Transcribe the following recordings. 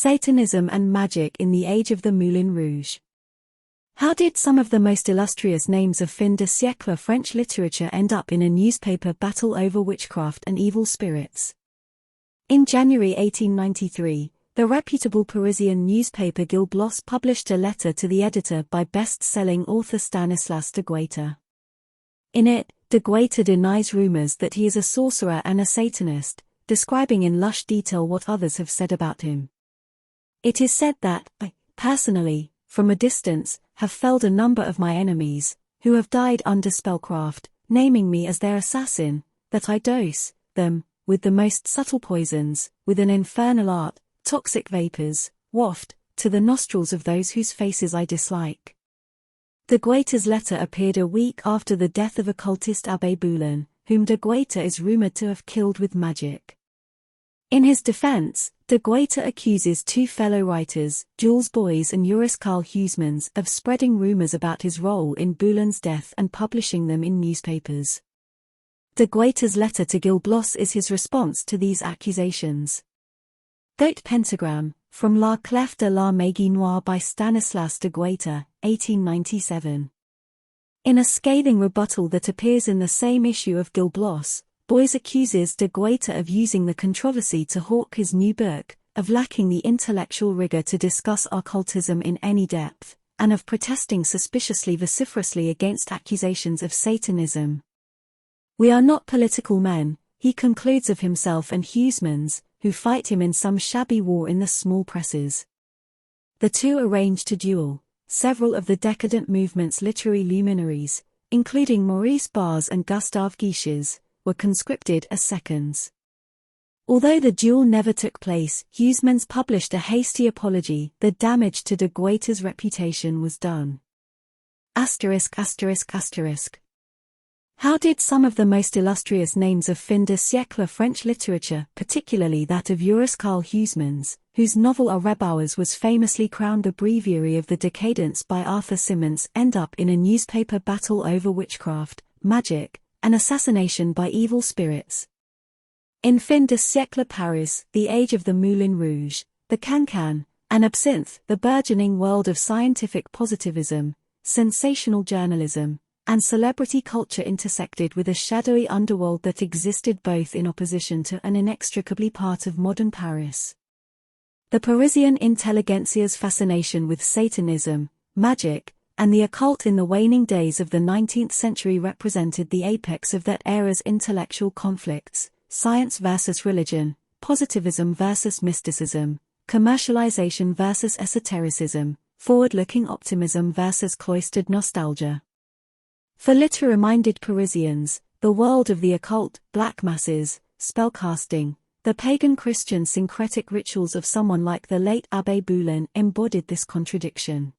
Satanism and Magic in the Age of the Moulin Rouge. How did some of the most illustrious names of fin de siècle French literature end up in a newspaper battle over witchcraft and evil spirits? In January 1893, the reputable Parisian newspaper Gil Blas published a letter to the editor by best-selling author Stanislas de Guaita. In it, de Guaita denies rumors that he is a sorcerer and a Satanist, describing in lush detail what others have said about him. It is said that, I, personally, from a distance, have felled a number of my enemies, who have died under spellcraft, naming me as their assassin, that I dose them with the most subtle poisons, with an infernal art, toxic vapors, waft, to the nostrils of those whose faces I dislike. De Guaita's letter appeared a week after the death of occultist Abbé Boullan, whom de Guaita is rumored to have killed with magic. In his defense, de Guaita accuses two fellow writers, Jules Bois and Joris-Karl Huysmans, of spreading rumors about his role in Boullan's death and publishing them in newspapers. De Guaita's letter to Gil Blas is his response to these accusations. Goat Pentagram, from La Clef de la Magie Noire by Stanislas de Guaita, 1897. In a scathing rebuttal that appears in the same issue of Gil Blas, Bois accuses de Guaita of using the controversy to hawk his new book, of lacking the intellectual rigor to discuss occultism in any depth, and of protesting suspiciously vociferously against accusations of Satanism. We are not political men, he concludes of himself and Huysmans, who fight him in some shabby war in the small presses. The two arrange to duel. Several of the decadent movement's literary luminaries, including Maurice Barrès and Gustave Guiches, were conscripted as seconds. Although the duel never took place, Huysmans published a hasty apology. The damage to de Guaita's reputation was done. How did some of the most illustrious names of fin de siècle French literature, particularly that of Joris-Karl Huysmans, whose novel A Repouers was famously crowned a breviary of the decadence by Arthur Symons, end up in a newspaper battle over witchcraft, magic, and assassination by evil spirits? In fin de siècle Paris, the age of the Moulin Rouge, the cancan, and absinthe, the burgeoning world of scientific positivism, sensational journalism, and celebrity culture intersected with a shadowy underworld that existed both in opposition to and inextricably part of modern Paris. The Parisian intelligentsia's fascination with Satanism, magic, and the occult in the waning days of the 19th century represented the apex of that era's intellectual conflicts: science versus religion, positivism versus mysticism, commercialization versus esotericism, forward-looking optimism versus cloistered nostalgia. For literary-minded Parisians, the world of the occult, black masses, spellcasting, the pagan Christian syncretic rituals of someone like the late Abbé Boullan embodied this contradiction.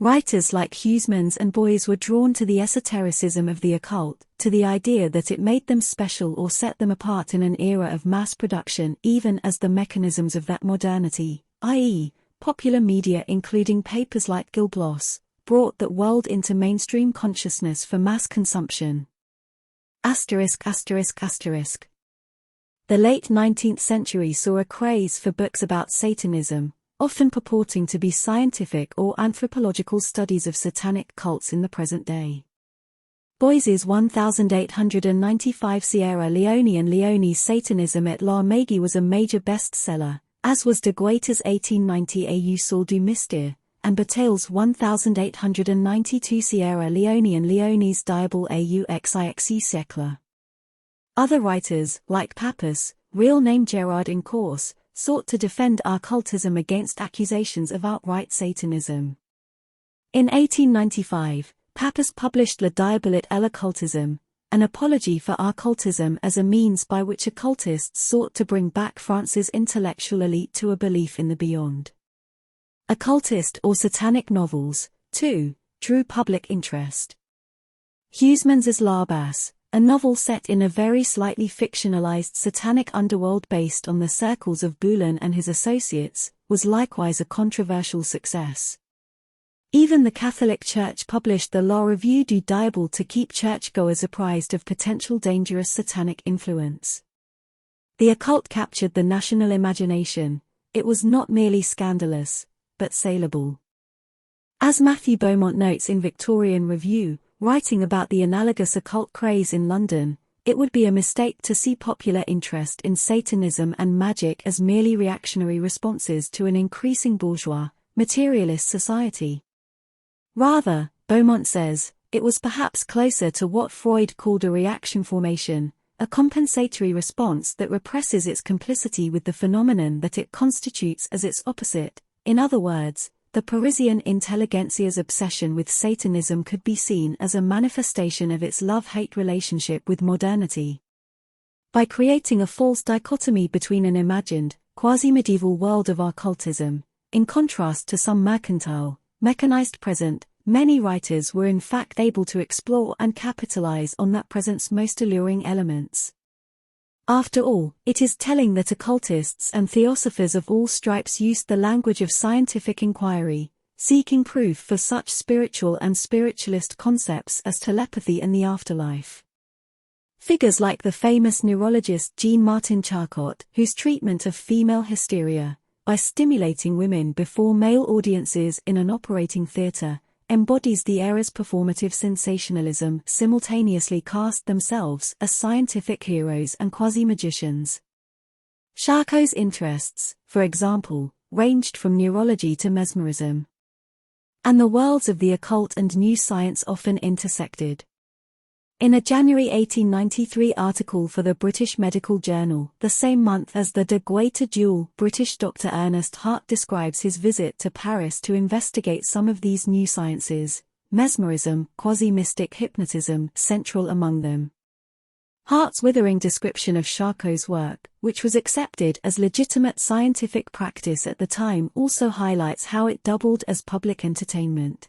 Writers like Huysmans and Bois were drawn to the esotericism of the occult, to the idea that it made them special or set them apart in an era of mass production, even as the mechanisms of that modernity, i.e., popular media including papers like Gil Blas, brought that world into mainstream consciousness for mass consumption. The late 19th century saw a craze for books about Satanism, often purporting to be scientific or anthropological studies of satanic cults in the present day. Bois's 1895 Sierra Leone and Leone's Satanism et la Magie was a major bestseller, as was de Guaita's 1890 Au Sol du Mystère, and Bataille's 1892 Sierra Leone and Leone's Diable au xixi siècle. Other writers, like Papus, real name Gérard Incourse, sought to defend occultism against accusations of outright Satanism. In 1895, Papus published Le Diable et l'occultisme, an apology for occultism as a means by which occultists sought to bring back France's intellectual elite to a belief in the beyond. Occultist or satanic novels, too, drew public interest. Huysmans' L'Arbasse, a novel set in a very slightly fictionalized satanic underworld based on the circles of Boullan and his associates, was likewise a controversial success. Even the Catholic Church published the La Revue du Diable to keep churchgoers apprised of potential dangerous satanic influence. The occult captured the national imagination. it was not merely scandalous, but saleable. As Matthew Beaumont notes in Victorian Review, writing about the analogous occult craze in London, it would be a mistake to see popular interest in Satanism and magic as merely reactionary responses to an increasing bourgeois, materialist society. Rather, Beaumont says, it was perhaps closer to what Freud called a reaction formation, a compensatory response that represses its complicity with the phenomenon that it constitutes as its opposite. In other words, the Parisian intelligentsia's obsession with Satanism could be seen as a manifestation of its love-hate relationship with modernity. By creating a false dichotomy between an imagined, quasi-medieval world of occultism, in contrast to some mercantile, mechanized present, many writers were in fact able to explore and capitalize on that present's most alluring elements. After all, it is telling that occultists and theosophers of all stripes used the language of scientific inquiry, seeking proof for such spiritual and spiritualist concepts as telepathy and the afterlife. Figures like the famous neurologist Jean-Martin Charcot, whose treatment of female hysteria, by stimulating women before male audiences in an operating theatre, embodies the era's performative sensationalism, simultaneously cast themselves as scientific heroes and quasi-magicians. Charcot's interests, for example, ranged from neurology to mesmerism. And the worlds of the occult and new science often intersected. In a January 1893 article for the British Medical Journal, the same month as the de Guaita duel, British Dr. Ernest Hart describes his visit to Paris to investigate some of these new sciences, mesmerism, quasi-mystic hypnotism, central among them. Hart's withering description of Charcot's work, which was accepted as legitimate scientific practice at the time, also highlights how it doubled as public entertainment.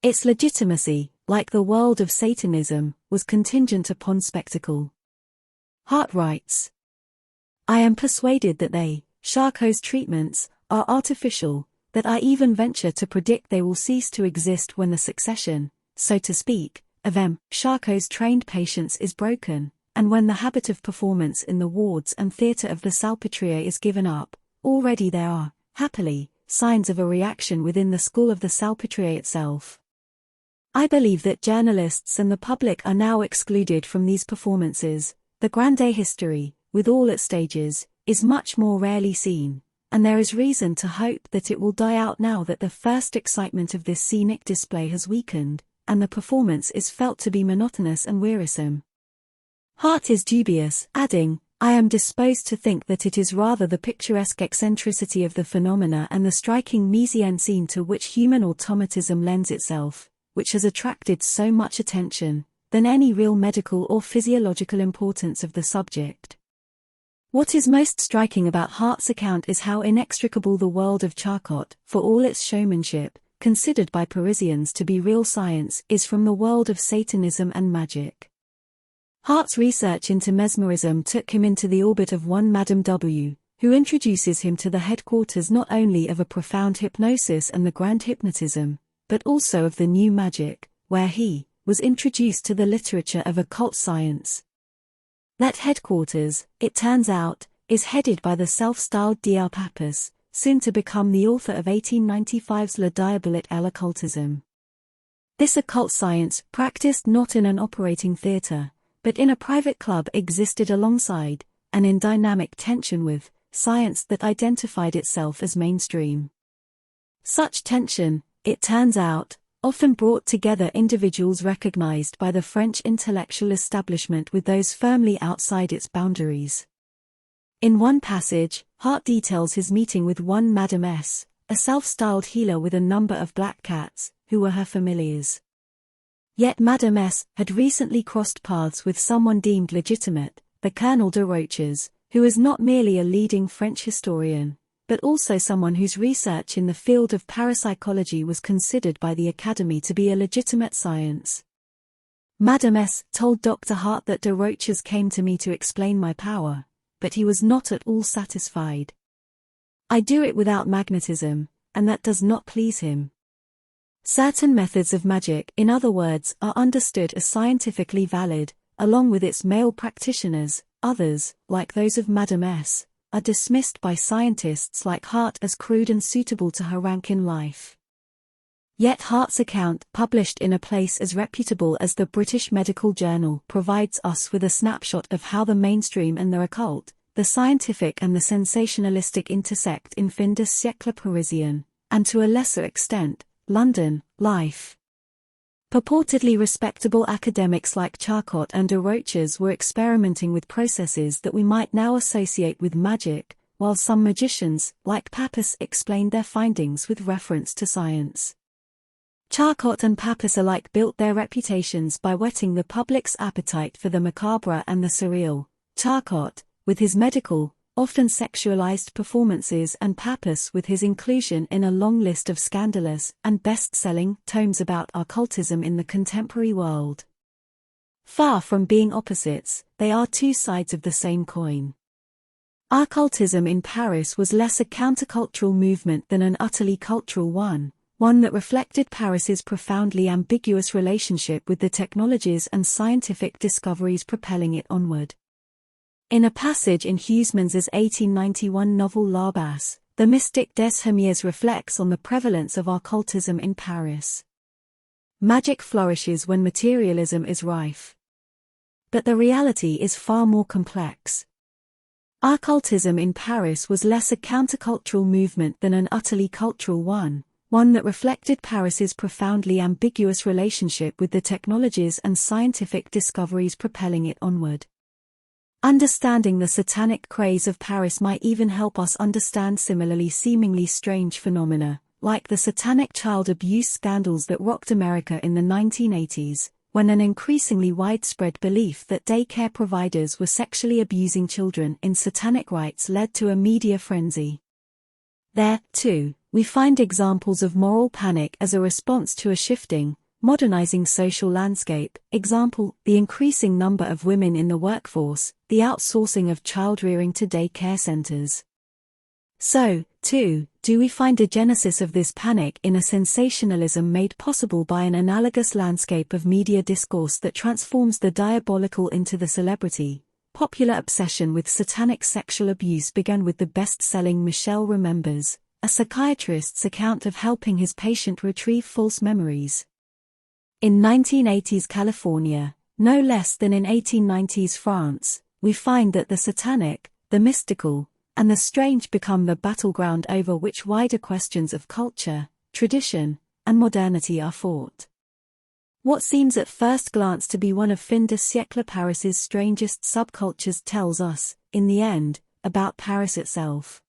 Its legitimacy, like the world of Satanism, was contingent upon spectacle. Hart writes, "I am persuaded that Charcot's treatments, are artificial, that I even venture to predict they will cease to exist when the succession, so to speak, of Charcot's trained patients is broken, and when the habit of performance in the wards and theatre of the Salpêtrière is given up. Already there are, happily, signs of a reaction within the school of the Salpêtrière itself. I believe that journalists and the public are now excluded from these performances. The grande history, with all its stages, is much more rarely seen, and there is reason to hope that it will die out now that the first excitement of this scenic display has weakened, and the performance is felt to be monotonous and wearisome." Hart is dubious, adding, "I am disposed to think that it is rather the picturesque eccentricity of the phenomena and the striking mise en scene to which human automatism lends itself, which has attracted so much attention, than any real medical or physiological importance of the subject." What is most striking about Hart's account is how inextricable the world of Charcot, for all its showmanship, considered by Parisians to be real science, is from the world of Satanism and magic. Hart's research into mesmerism took him into the orbit of one Madame W., who introduces him to the headquarters not only of a profound hypnosis and the grand hypnotism, but also of the new magic, where he was introduced to the literature of occult science. That headquarters, it turns out, is headed by the self-styled Dr. Pappas, soon to become the author of 1895's Le Diabolite à l'occultisme. This occult science, practiced not in an operating theatre, but in a private club, existed alongside, and in dynamic tension with, science that identified itself as mainstream. Such tension, it turns out, often brought together individuals recognized by the French intellectual establishment with those firmly outside its boundaries. In one passage, Hart details his meeting with one Madame S., a self-styled healer with a number of black cats, who were her familiars. Yet Madame S. had recently crossed paths with someone deemed legitimate, the Colonel de Roches, who is not merely a leading French historian, but also someone whose research in the field of parapsychology was considered by the Academy to be a legitimate science. Madame S. told Dr. Hart that de Roches came to me to explain my power, but he was not at all satisfied. I do it without magnetism, and that does not please him. Certain methods of magic, in other words, are understood as scientifically valid, along with its male practitioners. Others, like those of Madame S., are dismissed by scientists like Hart as crude and suitable to her rank in life. Yet Hart's account, published in a place as reputable as the British Medical Journal, provides us with a snapshot of how the mainstream and the occult, the scientific and the sensationalistic intersect in fin de siècle Parisian, and to a lesser extent, London, life. Purportedly respectable academics like Charcot and de Roches were experimenting with processes that we might now associate with magic, while some magicians, like Papus, explained their findings with reference to science. Charcot and Papus alike built their reputations by whetting the public's appetite for the macabre and the surreal. Charcot, with his medical, often sexualized performances, and Papus with his inclusion in a long list of scandalous and best-selling tomes about occultism in the contemporary world. Far from being opposites, they are two sides of the same coin. Occultism in Paris was less a countercultural movement than an utterly cultural one that reflected Paris's profoundly ambiguous relationship with the technologies and scientific discoveries propelling it onward. In a passage in Huysmans' 1891 novel L'Arbasse, the mystic Des Hermies reflects on the prevalence of occultism in Paris. Magic flourishes when materialism is rife. But the reality is far more complex. Occultism in Paris was less a countercultural movement than an utterly cultural one that reflected Paris's profoundly ambiguous relationship with the technologies and scientific discoveries propelling it onward. Understanding the satanic craze of Paris might even help us understand similarly seemingly strange phenomena, like the satanic child abuse scandals that rocked America in the 1980s, when an increasingly widespread belief that daycare providers were sexually abusing children in satanic rites led to a media frenzy. There, too, we find examples of moral panic as a response to a shifting, modernizing social landscape. Example, the increasing number of women in the workforce, the outsourcing of child-rearing to daycare centers. So, too, do we find a genesis of this panic in a sensationalism made possible by an analogous landscape of media discourse that transforms the diabolical into the celebrity. Popular obsession with satanic sexual abuse began with the best-selling Michelle Remembers, a psychiatrist's account of helping his patient retrieve false memories. In 1980s California, no less than in 1890s France, we find that the satanic, the mystical, and the strange become the battleground over which wider questions of culture, tradition, and modernity are fought. What seems at first glance to be one of fin de siècle Paris's strangest subcultures tells us, in the end, about Paris itself.